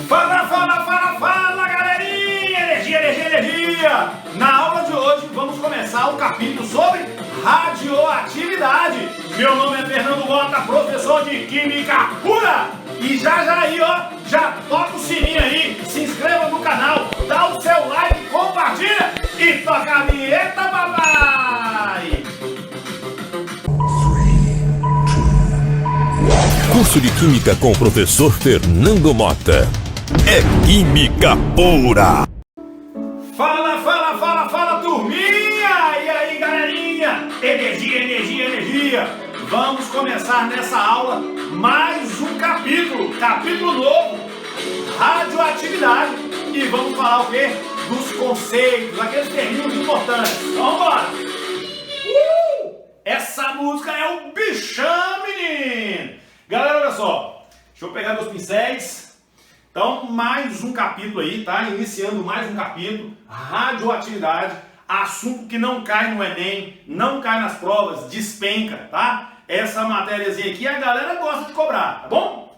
Fala, galerinha! Energia! Na aula de hoje vamos começar um capítulo sobre radioatividade. Meu nome é Fernando Mota, professor de Química Pura. E já aí, já toca o sininho aí, se inscreva no canal, dá o seu like, compartilha e toca a vinheta, papai! Curso de Química com o professor Fernando Mota. É Química Pura! Fala, turminha! E aí, galerinha? Energia! Vamos começar nessa aula mais um capítulo novo, radioatividade. E vamos falar o quê? Dos conceitos, aqueles termos importantes. Vamos embora! Essa música é o bichão, menino! Galera, olha só, deixa eu pegar meus pincéis. Então, mais um capítulo aí, tá? Iniciando mais um capítulo, radioatividade, assunto que não cai no Enem, não cai nas provas, despenca, tá? Essa matériazinha aqui a galera gosta de cobrar, tá bom?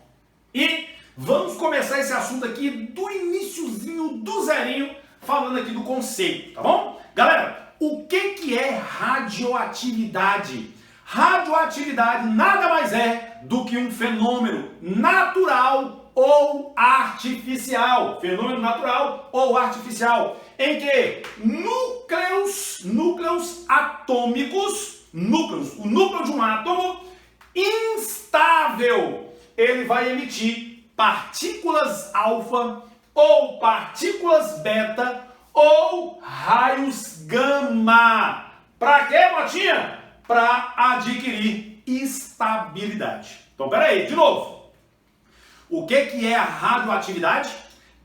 E vamos começar esse assunto aqui do iniciozinho, do zerinho, falando aqui do conceito, tá bom? Galera, o que é radioatividade? Radioatividade nada mais é do que um fenômeno natural ou artificial, fenômeno natural ou artificial, em que núcleos atômicos, o núcleo de um átomo instável, ele vai emitir partículas alfa ou partículas beta ou raios gama. Para quê, Motinha? Para adquirir estabilidade. Então, peraí, de novo. O que é a radioatividade?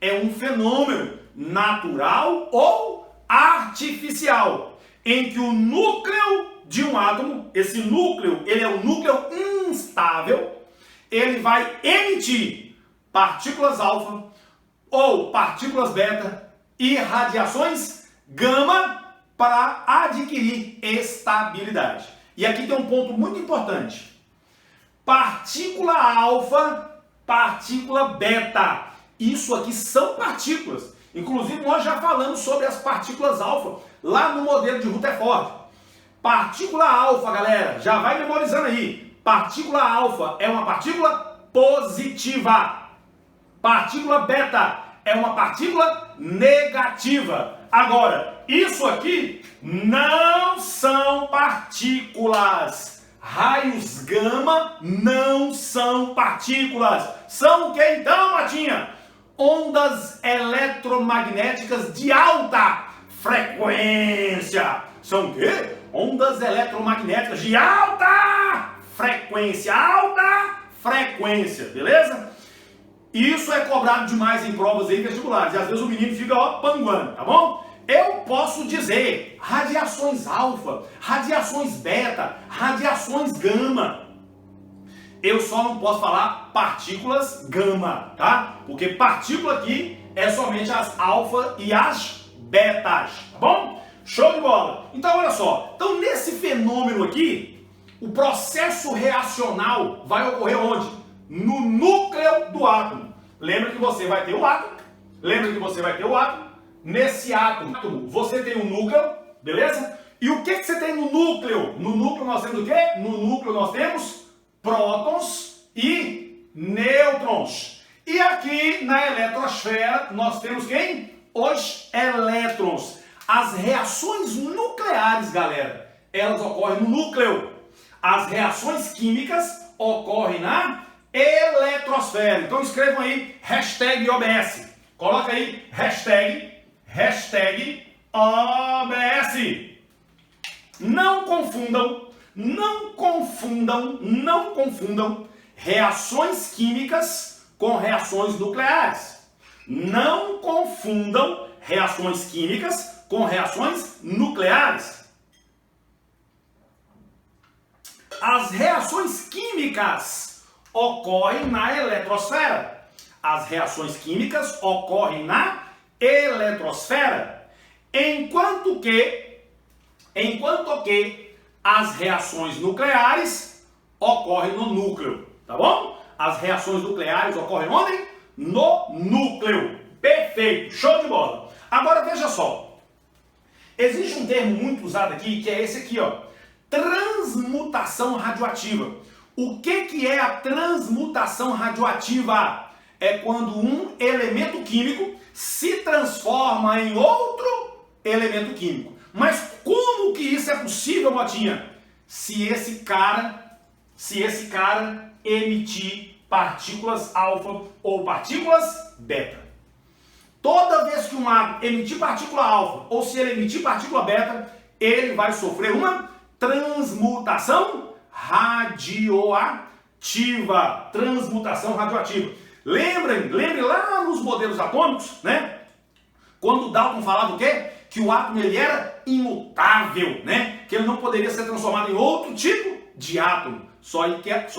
É um fenômeno natural ou artificial, em que o núcleo de um átomo, esse núcleo, ele é um núcleo instável, ele vai emitir partículas alfa ou partículas beta e radiações gama para adquirir estabilidade. E aqui tem um ponto muito importante. Partícula alfa, partícula beta. Isso aqui são partículas. Inclusive nós já falamos sobre as partículas alfa lá no modelo de Rutherford. Partícula alfa, galera, já vai memorizando aí. Partícula alfa é uma partícula positiva. Partícula beta é uma partícula negativa. Agora, isso aqui não são partículas. Raios gama não são partículas. São o que então, Matinha? Ondas eletromagnéticas de alta frequência. São o quê? Ondas eletromagnéticas de alta frequência. Beleza? Isso é cobrado demais em provas aí vestibulares. E às vezes o menino fica panguando, tá bom? Eu posso dizer radiações alfa, radiações beta, radiações gama. Eu só não posso falar partículas gama, tá? Porque partícula aqui é somente as alfa e as betas, tá bom? Show de bola! Então olha só, então nesse fenômeno aqui, o processo reacional vai ocorrer onde? No núcleo do átomo. Lembra que você vai ter o átomo? Nesse átomo, você tem um núcleo, beleza? E o que você tem no núcleo? No núcleo nós temos o quê? No núcleo nós temos prótons e nêutrons. E aqui na eletrosfera nós temos quem? Os elétrons. As reações nucleares, galera, elas ocorrem no núcleo. As reações químicas ocorrem na eletrosfera. Então escrevam aí hashtag OBS. Coloca aí hashtag OBS. Não confundam reações químicas com reações nucleares. Não confundam reações químicas com reações nucleares. As reações químicas ocorrem na eletrosfera. As reações químicas ocorrem na eletrosfera, enquanto que as reações nucleares ocorrem no núcleo, tá bom? As reações nucleares ocorrem onde? no núcleo. Perfeito, show de bola. Agora veja só, existe um termo muito usado aqui, que é esse aqui, ó, transmutação radioativa. O que é a transmutação radioativa? É quando um elemento químico se transforma em outro elemento químico. Mas como que isso é possível, Motinha? Se esse cara emitir partículas alfa ou partículas beta. Toda vez que um átomo emitir partícula alfa ou se ele emitir partícula beta, ele vai sofrer uma transmutação radioativa. Transmutação radioativa. Lembrem lá nos modelos atômicos, né? Quando Dalton falava o quê? Que o átomo ele era imutável, né? Que ele não poderia ser transformado em outro tipo de átomo. Só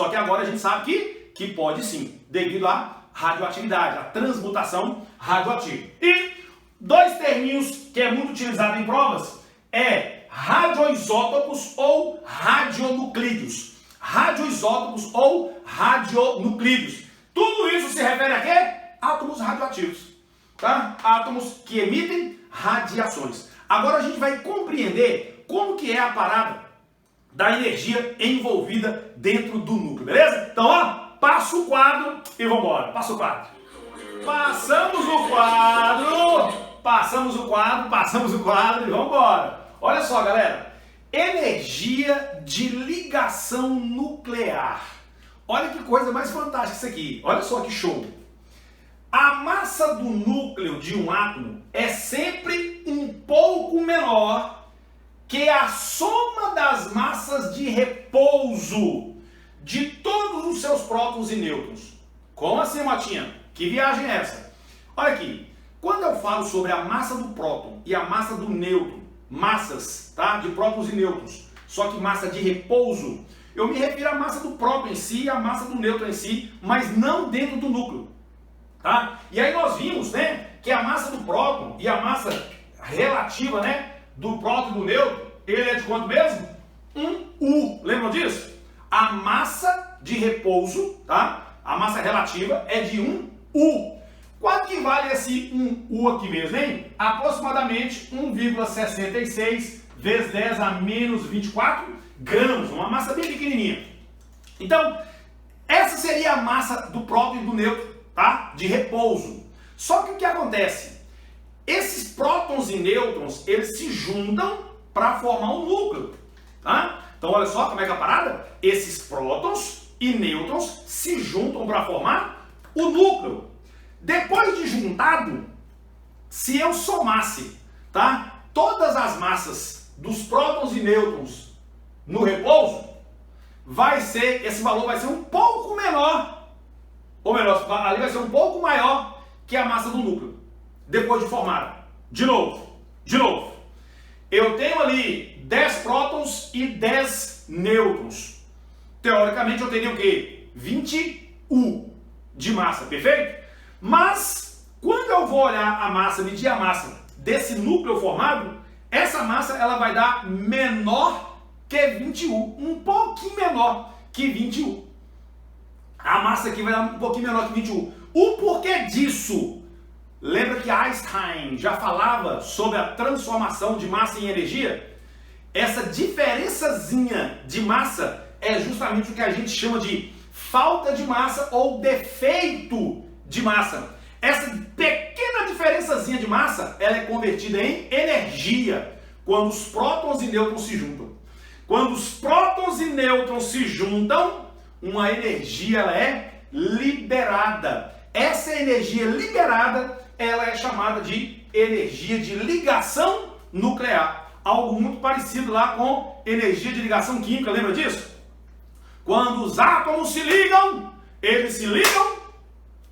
que agora a gente sabe que pode sim, devido à radioatividade, à transmutação radioativa. E dois terminhos que é muito utilizado em provas é radioisótopos ou radionuclídeos. Radioisótopos ou radionuclídeos. Tudo isso se refere a quê? Átomos radioativos, tá? Átomos que emitem radiações. Agora a gente vai compreender como que é a parada da energia envolvida dentro do núcleo, beleza? Então, ó, passa o quadro e vamos embora. Passa o quadro. Passamos o quadro e vamos embora. Olha só, galera. Energia de ligação nuclear. Olha que coisa mais fantástica isso aqui. Olha só que show. A massa do núcleo de um átomo é sempre um pouco menor que a soma das massas de repouso de todos os seus prótons e nêutrons. Como assim, Matinha? Que viagem é essa? Olha aqui, quando eu falo sobre a massa do próton e a massa do nêutron, massas, tá, de prótons e nêutrons, só que massa de repouso, eu me refiro à massa do próton em si e à massa do nêutron em si, mas não dentro do núcleo, tá? E aí nós vimos, né, que a massa do próton e a massa relativa, né, do próton e do nêutron, ele é de quanto mesmo? 1U. Lembram disso? A massa de repouso, tá? A massa relativa é de 1U. Quanto que vale esse 1U aqui mesmo, hein? Aproximadamente 1,66 vezes 10 a menos 24 gramas. Uma massa bem pequenininha. Então, essa seria a massa do próton e do nêutron, tá? De repouso. Só que o que acontece? Esses prótons e nêutrons, eles se juntam para formar um núcleo, tá? Então olha só como é que é a parada. Esses prótons e nêutrons se juntam para formar o núcleo. Depois de juntado, se eu somasse, tá, todas as massas dos prótons e nêutrons no repouso, esse valor vai ser um pouco menor, ou melhor, ali vai ser um pouco maior que a massa do núcleo, depois de formada. De novo. Eu tenho ali 10 prótons e 10 nêutrons. Teoricamente eu teria o quê? 20U de massa, perfeito? Mas, quando eu vou olhar a massa, medir a massa desse núcleo formado, essa massa ela vai dar menor que 20U, um pouquinho menor que 20U. A massa aqui vai dar um pouquinho menor que 20U. O porquê disso? Lembra que Einstein já falava sobre a transformação de massa em energia? Essa diferençazinha de massa é justamente o que a gente chama de falta de massa ou defeito de massa. Essa pequena diferençazinha de massa, ela é convertida em energia quando os prótons e nêutrons se juntam. Quando os prótons e nêutrons se juntam, uma energia ela é liberada. Essa energia liberada, ela é chamada de energia de ligação nuclear. Algo muito parecido lá com energia de ligação química, lembra disso? Quando os átomos se ligam, eles se ligam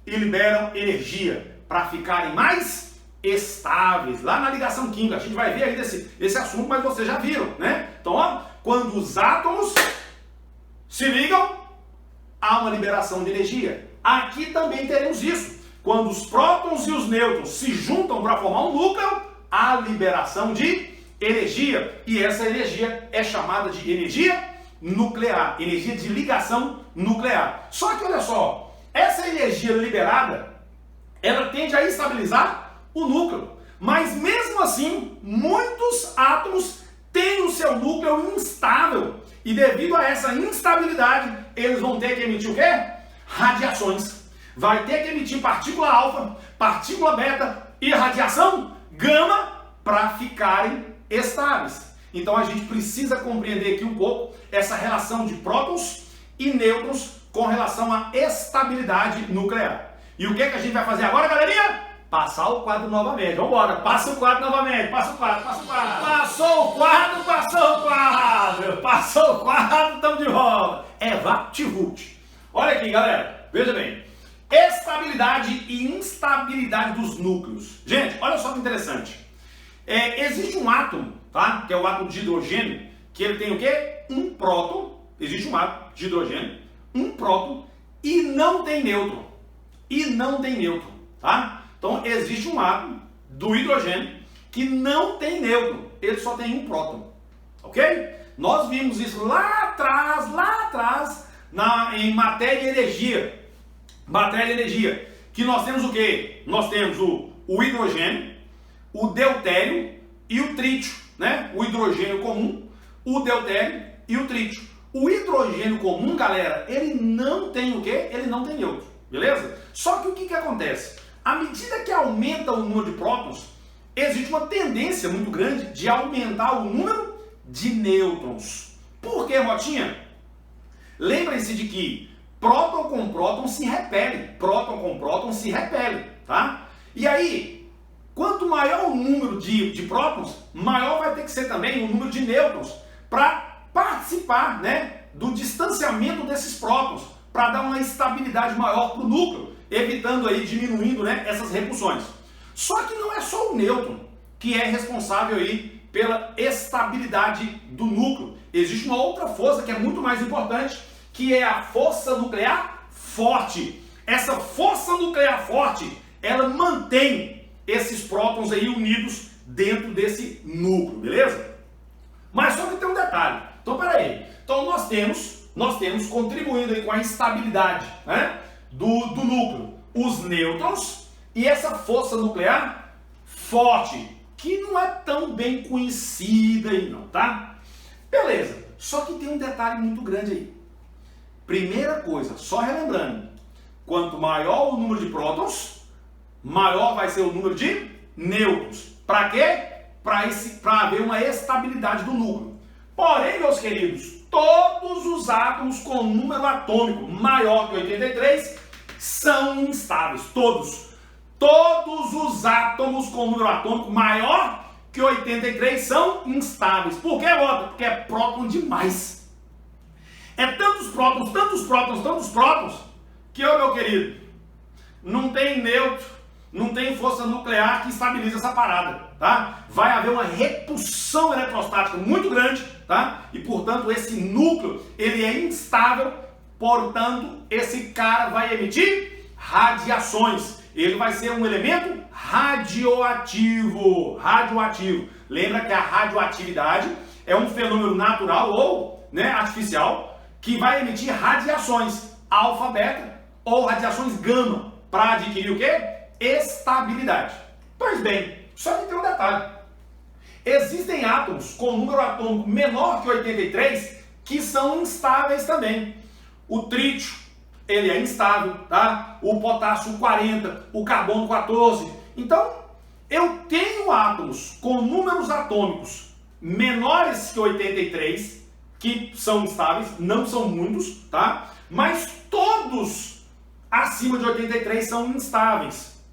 e liberam energia para ficarem mais estáveis. Lá na ligação química, a gente vai ver aí esse assunto, mas vocês já viram, né? Então, ó, quando os átomos se ligam, há uma liberação de energia. Aqui também teremos isso. Quando os prótons e os nêutrons se juntam para formar um núcleo, há liberação de energia. E essa energia é chamada de energia nuclear, energia de ligação nuclear. Só que olha só, essa energia liberada, tende a estabilizar o núcleo. Mas mesmo assim, muitos átomos têm o seu núcleo instável. E devido a essa instabilidade, eles vão ter que emitir o quê? Radiações. Vai ter que emitir partícula alfa, partícula beta e radiação gama para ficarem estáveis. Então a gente precisa compreender aqui um pouco essa relação de prótons e nêutrons com relação à estabilidade nuclear. E o que a gente vai fazer agora, galerinha? Passar o quadro novamente. Vamos embora. Passa o quadro novamente. Passa o quadro, passa o quadro. Passou o quadro, passou o quadro. Passou o quadro, estamos de volta. É VaptVult. Olha aqui, galera. Veja bem. Estabilidade e instabilidade dos núcleos. Gente, olha só que interessante. Existe um átomo, tá? Que é o átomo de hidrogênio, que ele tem o quê? Um próton. Existe um átomo de hidrogênio, um próton e não tem nêutron. E não tem nêutron, tá? Então existe um átomo do hidrogênio que não tem nêutron, ele só tem um próton, ok? Nós vimos isso lá atrás, em matéria e energia. Matéria e energia, que nós temos o quê? Nós temos o hidrogênio, o deutério e o trítio, né? O hidrogênio comum, o deutério e o trítio. O hidrogênio comum, galera, ele não tem o quê? Ele não tem nêutron, beleza? Só que o que acontece? À medida que aumenta o número de prótons, existe uma tendência muito grande de aumentar o número de nêutrons. Por quê, Motinha? Lembrem-se de que próton com próton se repele. Próton com próton se repele, tá? E aí, quanto maior o número de prótons, maior vai ter que ser também o número de nêutrons para participar, né, do distanciamento desses prótons, para dar uma estabilidade maior para o núcleo, evitando aí, diminuindo, né, essas repulsões. Só que não é só o nêutron que é responsável aí pela estabilidade do núcleo. Existe uma outra força que é muito mais importante, que é a força nuclear forte. Essa força nuclear forte, ela mantém esses prótons aí unidos dentro desse núcleo, beleza? Mas só que tem um detalhe. Então, peraí. Então, nós temos contribuindo aí com a instabilidade, né, do núcleo, os nêutrons e essa força nuclear forte, que não é tão bem conhecida aí não, tá? Beleza. Só que tem um detalhe muito grande aí. Primeira coisa, só relembrando, quanto maior o número de prótons, maior vai ser o número de nêutrons. Para quê? Para haver uma estabilidade do núcleo. Porém, meus queridos, todos os átomos com número atômico maior que 83 são instáveis. Todos os átomos com número atômico maior que 83 são instáveis. Por quê, Walter? Porque é próton demais. É tantos prótons, que, ô meu querido, não tem nêutron, não tem força nuclear que estabilize essa parada, tá? Vai haver uma repulsão eletrostática muito grande, tá? E, portanto, esse núcleo, ele é instável, portanto, esse cara vai emitir radiações. Ele vai ser um elemento radioativo. Lembra que a radioatividade é um fenômeno natural ou, né, artificial, que vai emitir radiações alfa, beta ou radiações gama para adquirir o quê? Estabilidade. Pois bem, só que tem um detalhe. Existem átomos com número atômico menor que 83 que são instáveis também. O trítio, ele é instável, tá? O potássio 40, o carbono 14. Então, eu tenho átomos com números atômicos menores que 83 que são instáveis, não são muitos, tá? Mas todos acima de 83 são instáveis.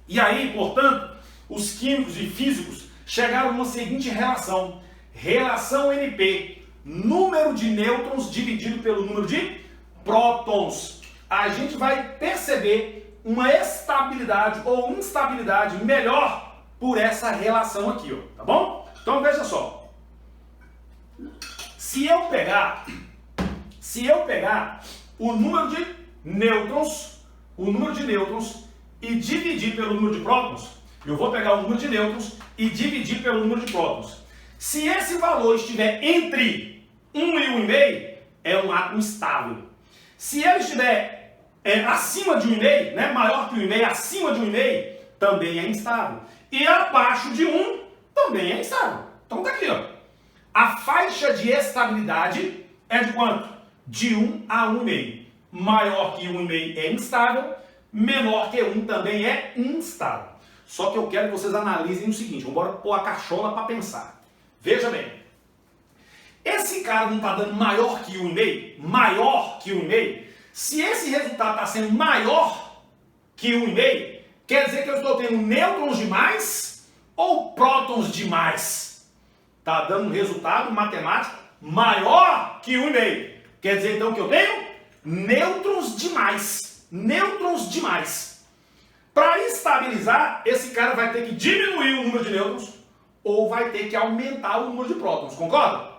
E aí, portanto, os químicos e físicos chegaram a uma seguinte relação. Relação NP, número de nêutrons dividido pelo número de prótons. A gente vai perceber uma estabilidade ou instabilidade melhor por essa relação aqui, ó, tá bom? Então veja só. Se eu pegar o número de nêutrons e dividir pelo número de prótons, eu vou pegar o número de nêutrons e dividir pelo número de prótons. Se esse valor estiver entre 1 e 1,5, é um átomo estável. Se ele estiver acima de 1,5, né, maior que 1,5, acima de 1,5, também é instável. E abaixo de 1 também é instável. Então tá aqui, ó. A faixa de estabilidade é de quanto? De 1 a 1,5. Maior que 1,5 é instável, menor que 1 também é instável. Só que eu quero que vocês analisem o seguinte, vamos embora pôr a cachola para pensar. Veja bem, esse cara não está dando maior que 1,5? Maior que 1,5? Se esse resultado está sendo maior que 1,5, quer dizer que eu estou tendo nêutrons demais ou prótons demais? Está dando um resultado matemático maior que 1,5. Quer dizer então que eu tenho nêutrons demais. Nêutrons demais. Para estabilizar, esse cara vai ter que diminuir o número de nêutrons ou vai ter que aumentar o número de prótons. Concorda?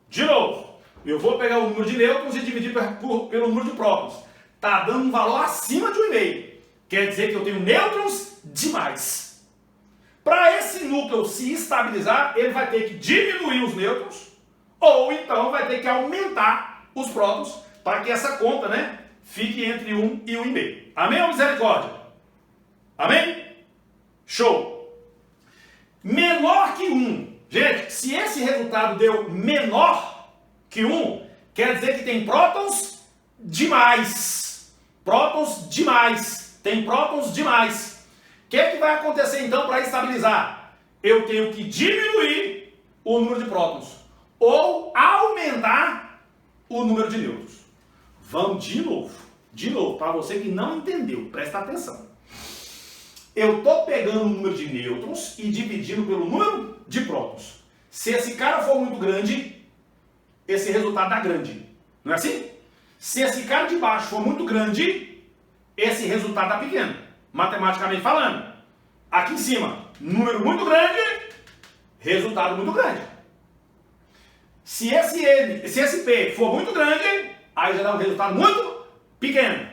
De novo, eu vou pegar o número de nêutrons e dividir pelo número de prótons. Está dando um valor acima de 1,5. Quer dizer que eu tenho nêutrons demais. Para esse núcleo se estabilizar, ele vai ter que diminuir os nêutrons ou então vai ter que aumentar os prótons para que essa conta, né, fique entre 1 e 1,5. Amém ou misericórdia? Amém? Show! Menor que 1. Gente, se esse resultado deu menor que 1, quer dizer que tem prótons demais. Prótons demais. Tem prótons demais. O que vai acontecer então para estabilizar? Eu tenho que diminuir o número de prótons ou aumentar o número de nêutrons. Vamos de novo, para você que não entendeu, presta atenção. Eu estou pegando o número de nêutrons e dividindo pelo número de prótons. Se esse cara for muito grande, esse resultado dá grande. Não é assim? Se esse cara de baixo for muito grande, esse resultado dá pequeno. Matematicamente falando. Aqui em cima, número muito grande, resultado muito grande. Se esse P for muito grande, aí já dá um resultado muito pequeno.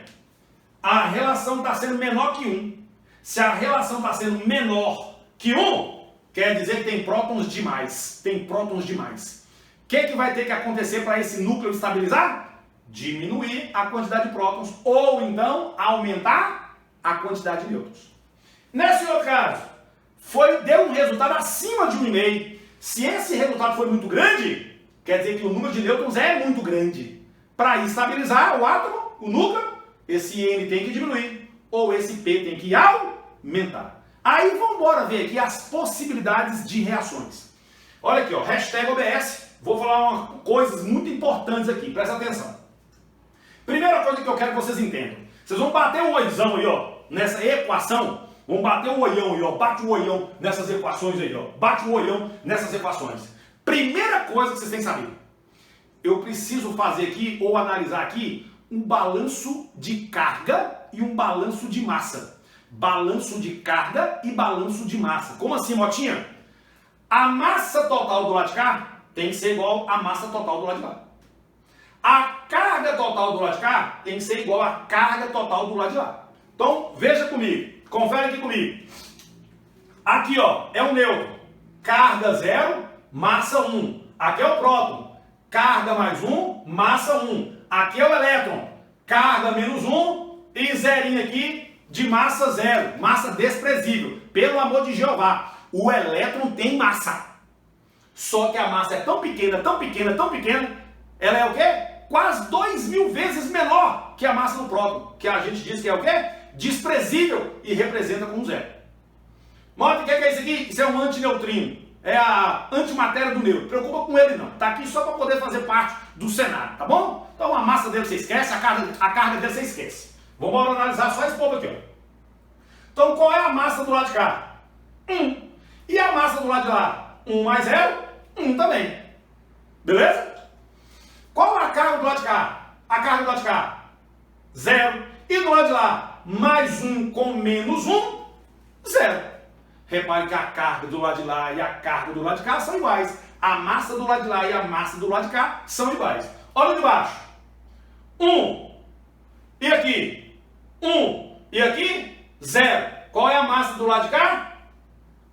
A relação está sendo menor que 1. Se a relação está sendo menor que 1, quer dizer que tem prótons demais. Tem prótons demais. O que vai ter que acontecer para esse núcleo estabilizar? Diminuir a quantidade de prótons ou então aumentar a quantidade de nêutrons. Nesse outro caso, deu um resultado acima de 1,5. Se esse resultado for muito grande, quer dizer que o número de nêutrons é muito grande. Para estabilizar o átomo, o núcleo, esse N tem que diminuir ou esse P tem que aumentar. Aí vamos embora ver aqui as possibilidades de reações. Olha aqui, ó, #OBS. Vou falar coisas muito importantes aqui, presta atenção. Primeira coisa que eu quero que vocês entendam. Vocês vão bater o oizão aí, ó, nessa equação. Vão bater o olhão aí, ó. Bate o olhão nessas equações aí, ó. Bate o olhão nessas equações. Primeira coisa que vocês têm que saber. Eu preciso fazer aqui, ou analisar aqui, um balanço de carga e um balanço de massa. Balanço de carga e balanço de massa. Como assim, Motinha? A massa total do lado de cá tem que ser igual à massa total do lado de lá. A carga total do lado de cá tem que ser igual à carga total do lado de lá. Então, veja comigo. Confere aqui comigo. Aqui, ó, é um nêutron. Carga 0, massa 1. Aqui é o próton. Carga mais 1, massa 1. Aqui é o elétron. Carga menos 1 e zerinho aqui de massa 0. Massa desprezível. Pelo amor de Jeová. O elétron tem massa. Só que a massa é tão pequena, tão pequena, tão pequena. Ela é o quê? Quase 2.000 vezes menor que a massa do próton. Que a gente diz que é o quê? Desprezível e representa como zero. Mostra o que é isso aqui? Isso é um antineutrino. É a antimatéria do nêutron. Preocupa com ele não. Está aqui só para poder fazer parte do cenário, tá bom? Então a massa dele você esquece, a carga dele você esquece. Vamos analisar só esse ponto aqui, ó. Então qual é a massa do lado de cá? 1. E a massa do lado de lá? 1 mais 0, 1 também. Beleza? Qual a carga do lado de cá? A carga do lado de cá? 0. E do lado de lá? Mais 1 com menos 1, 0. Repare que a carga do lado de lá e a carga do lado de cá são iguais. A massa do lado de lá e a massa do lado de cá são iguais. Olha de baixo. 1. E aqui? 1. E aqui? 0. Qual é a massa do lado de cá?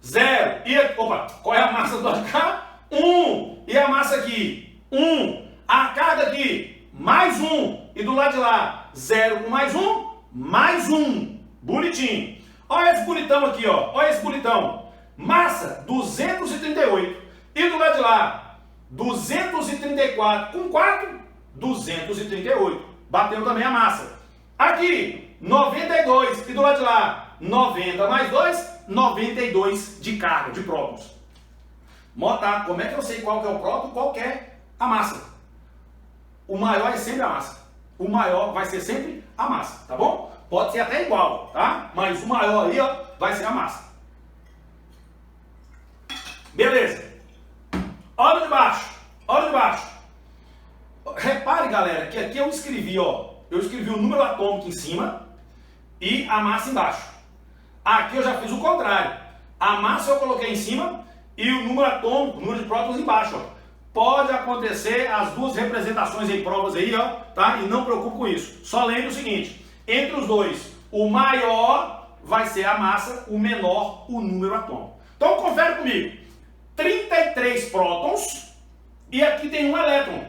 0. E aqui? Opa! Qual é a massa do lado de cá? 1. E a massa aqui? 1. A carga aqui? Mais 1. E do lado de lá? 0 com mais 1? mais 1. Bonitinho. Olha esse bonitão aqui, ó. Olha esse bonitão. Massa, 238. E do lado de lá, 234 com 4, 238. Bateu também a massa. Aqui, 92. E do lado de lá, 90 mais 2, 92 de carga, de prótons. Tá? Como é que eu sei qual que é o próton, qual que é a massa? O maior é sempre a massa. O maior vai ser sempre a massa, tá bom? Pode ser até igual, tá? Mas o maior aí, ó, vai ser a massa. Beleza. Olha de baixo. Olha de baixo. Repare, galera, que aqui eu escrevi, ó. Eu escrevi o número atômico em cima e a massa embaixo. Aqui eu já fiz o contrário. A massa eu coloquei em cima e o número atômico, o número de prótons embaixo, ó. Pode acontecer as duas representações em provas aí, ó, tá? E não preocupe com isso. Só lembre o seguinte, entre os dois, o maior vai ser a massa, o menor o número atômico. Então confere comigo. 33 prótons e aqui tem um elétron.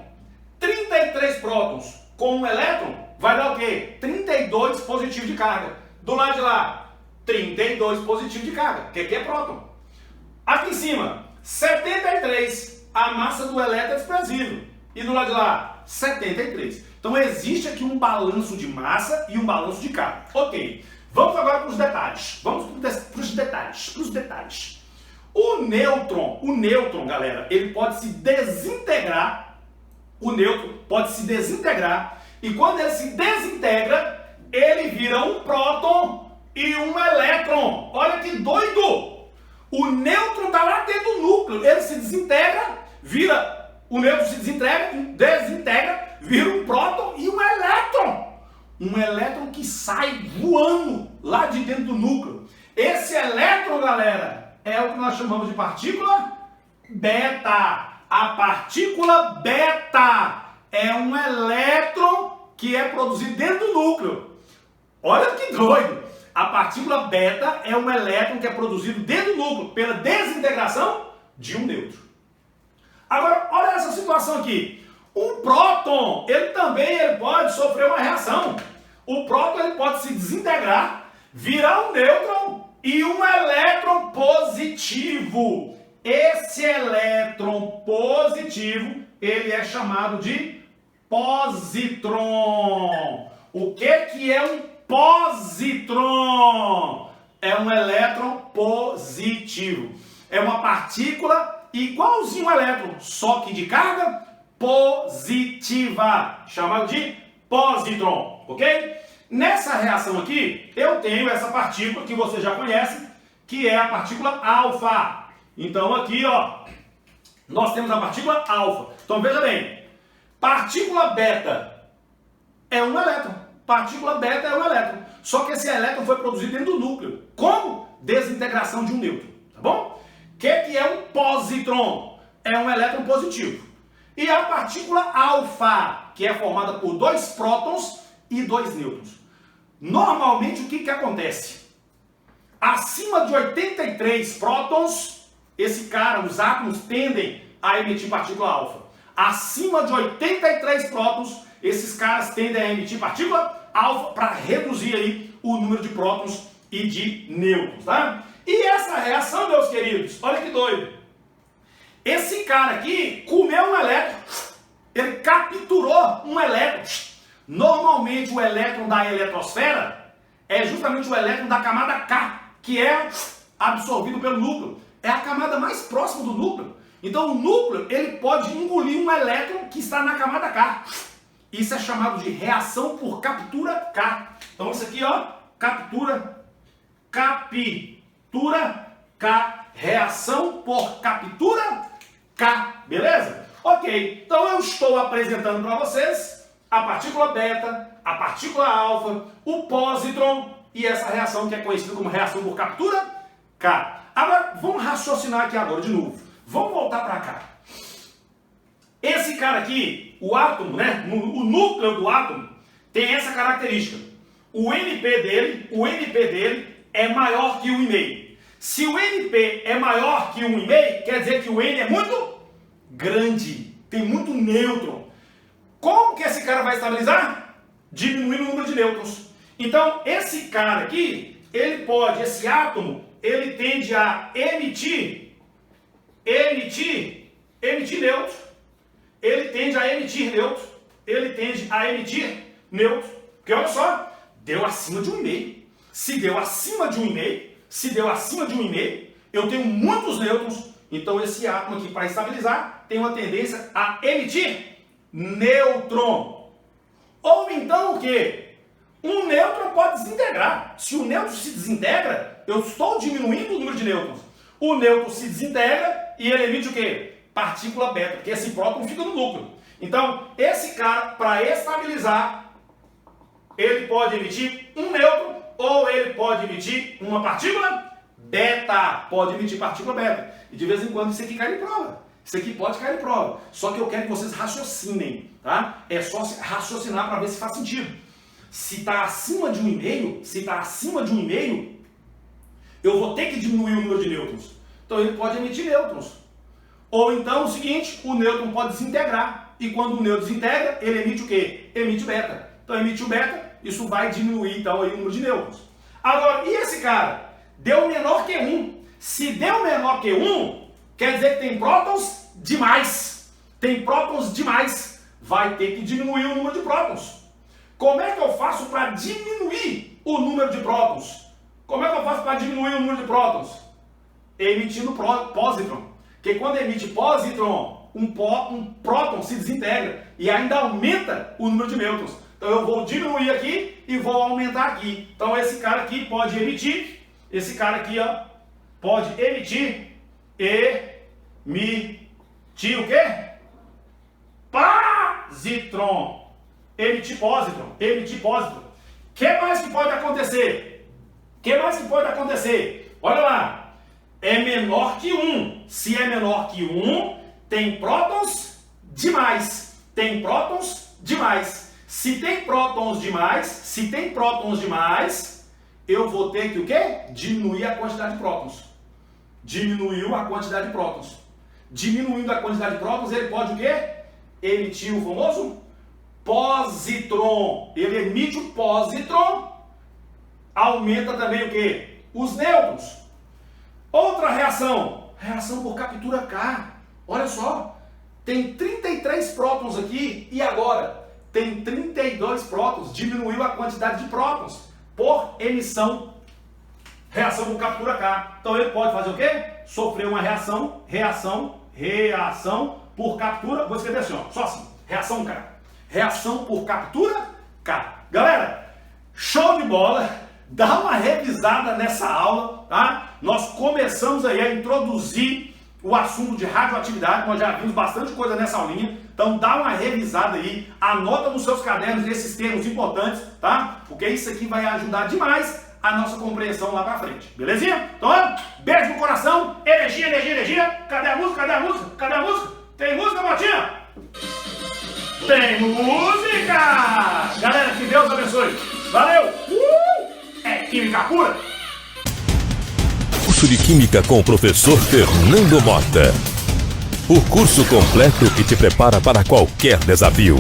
33 prótons com um elétron vai dar o quê? 32 positivo de carga. Do lado de lá, 32 positivo de carga, que aqui é próton. Aqui em cima, 73. A massa do elétron é desprezível. E do lado de lá, 73. Então existe aqui um balanço de massa e um balanço de carga. Ok. Vamos agora para os detalhes. Vamos para os detalhes. O nêutron, galera, ele pode se desintegrar. O nêutron pode se desintegrar. E quando ele se desintegra, ele vira um próton e um elétron. Olha que doido! O nêutron está lá dentro do núcleo. Ele se desintegra, o nêutron se desintegra, vira um próton e um elétron. Um elétron que sai voando lá de dentro do núcleo. Esse elétron, galera, é o que nós chamamos de partícula beta. A partícula beta é um elétron que é produzido dentro do núcleo. Olha que doido! A partícula beta é um elétron que é produzido dentro do núcleo pela desintegração de um nêutron. Agora, olha essa situação aqui. Um próton, ele pode sofrer uma reação. O próton ele pode se desintegrar, virar um nêutron e um elétron positivo. Esse elétron positivo, ele é chamado de positron. O que é um positron? É um elétron positivo. É uma partícula igualzinho ao elétron, só que de carga positiva, chamado de positron, ok? Nessa reação aqui, eu tenho essa partícula que você já conhece, que é a partícula alfa. Então aqui, ó, nós temos a partícula alfa. Então veja bem, partícula beta é um elétron. Partícula beta é um elétron. Só que esse elétron foi produzido dentro do núcleo. Como? Desintegração de um nêutron. Tá bom? O que é um positron? É um elétron positivo. E a partícula alfa, que é formada por 2 prótons e 2 nêutrons. Normalmente, o que acontece? Acima de 83 prótons, os átomos tendem a emitir partícula alfa. Acima de 83 prótons, esses caras tendem a emitir partícula alfa para reduzir aí o número de prótons e de nêutrons, tá? E essa reação, meus queridos, olha que doido. Esse cara aqui comeu um elétron, ele capturou um elétron. Normalmente o elétron da eletrosfera é justamente o elétron da camada K, que é absorvido pelo núcleo. É a camada mais próxima do núcleo. Então o núcleo ele pode engolir um elétron que está na camada K. Isso é chamado de reação por captura K. Então isso aqui, ó, captura K. Reação por captura K. Beleza? Ok, então eu estou apresentando para vocês a partícula beta, a partícula alfa, o positron e essa reação que é conhecida como reação por captura K. Agora, vamos raciocinar aqui agora de novo. Vamos voltar para cá. Esse cara aqui, o átomo, né? O núcleo do átomo tem essa característica. O NP dele é maior que 1,5. Se o NP é maior que 1,5, quer dizer que o N é muito grande, tem muito nêutron. Como que esse cara vai estabilizar? Diminuindo o número de nêutrons. Então, esse cara aqui, esse átomo, ele tende a emitir nêutron. Ele tende a emitir nêutron. Ele tende a emitir nêutron. Porque olha só, deu acima de 1,5. Se deu acima de 1,5, eu tenho muitos nêutrons. Então esse átomo aqui, para estabilizar, tem uma tendência a emitir nêutron. Ou então o quê? Um nêutron pode desintegrar. Se o nêutron se desintegra, eu estou diminuindo o número de nêutrons. O nêutron se desintegra e ele emite o quê? Partícula beta, porque esse próton fica no núcleo. Então, esse cara, para estabilizar, ele pode emitir um nêutron ou ele pode emitir uma partícula beta. Pode emitir partícula beta. E de vez em quando isso aqui cai em prova. Isso aqui pode cair em prova. Só que eu quero que vocês raciocinem, tá? É só raciocinar para ver se faz sentido. Se está acima de 1,5, eu vou ter que diminuir o número de nêutrons. Então ele pode emitir nêutrons. Ou então o seguinte, o nêutron pode desintegrar. E quando o nêutron desintegra, ele emite o quê? Emite beta. Então emite o beta, isso vai diminuir então aí o número de nêutrons. Agora, e esse cara? Deu menor que 1. Se deu menor que 1, quer dizer que tem prótons demais. Tem prótons demais. Vai ter que diminuir o número de prótons. Como é que eu faço para diminuir o número de prótons? Como é que eu faço para diminuir o número de prótons? Emitindo pósitron. Porque quando emite pósitron, um próton se desintegra e ainda aumenta o número de nêutrons. Então eu vou diminuir aqui e vou aumentar aqui. Então esse cara aqui pode emitir, esse cara aqui ó, pode emitir o quê? Positron. Emitir pósitron. O que mais que pode acontecer? Olha lá. É menor que 1. Se é menor que 1, tem prótons demais. Se tem prótons demais, eu vou ter que o quê? Diminuir a quantidade de prótons. Diminuindo a quantidade de prótons, ele pode o quê? Emitir o famoso positron. Ele emite o positron, aumenta também o quê? Os nêutrons. Outra reação por captura K. Olha só, tem 33 prótons aqui e agora tem 32 prótons. Diminuiu a quantidade de prótons por emissão. Reação por captura K. Então ele pode fazer o quê? Sofrer uma reação por captura. Vou escrever assim, ó, só assim. Reação K. Reação por captura K. Galera, show de bola. Dá uma revisada nessa aula, tá? Nós começamos aí a introduzir o assunto de radioatividade. Nós já vimos bastante coisa nessa aulinha. Então dá uma revisada aí. Anota nos seus cadernos esses termos importantes, tá? Porque isso aqui vai ajudar demais a nossa compreensão lá pra frente. Belezinha? Então, beijo no coração. Energia. Cadê a música? Tem música, Motinha? Tem música! Galera, que Deus abençoe. Valeu! É Química Pura! Curso de Química com o professor Fernando Mota. O curso completo que te prepara para qualquer desafio.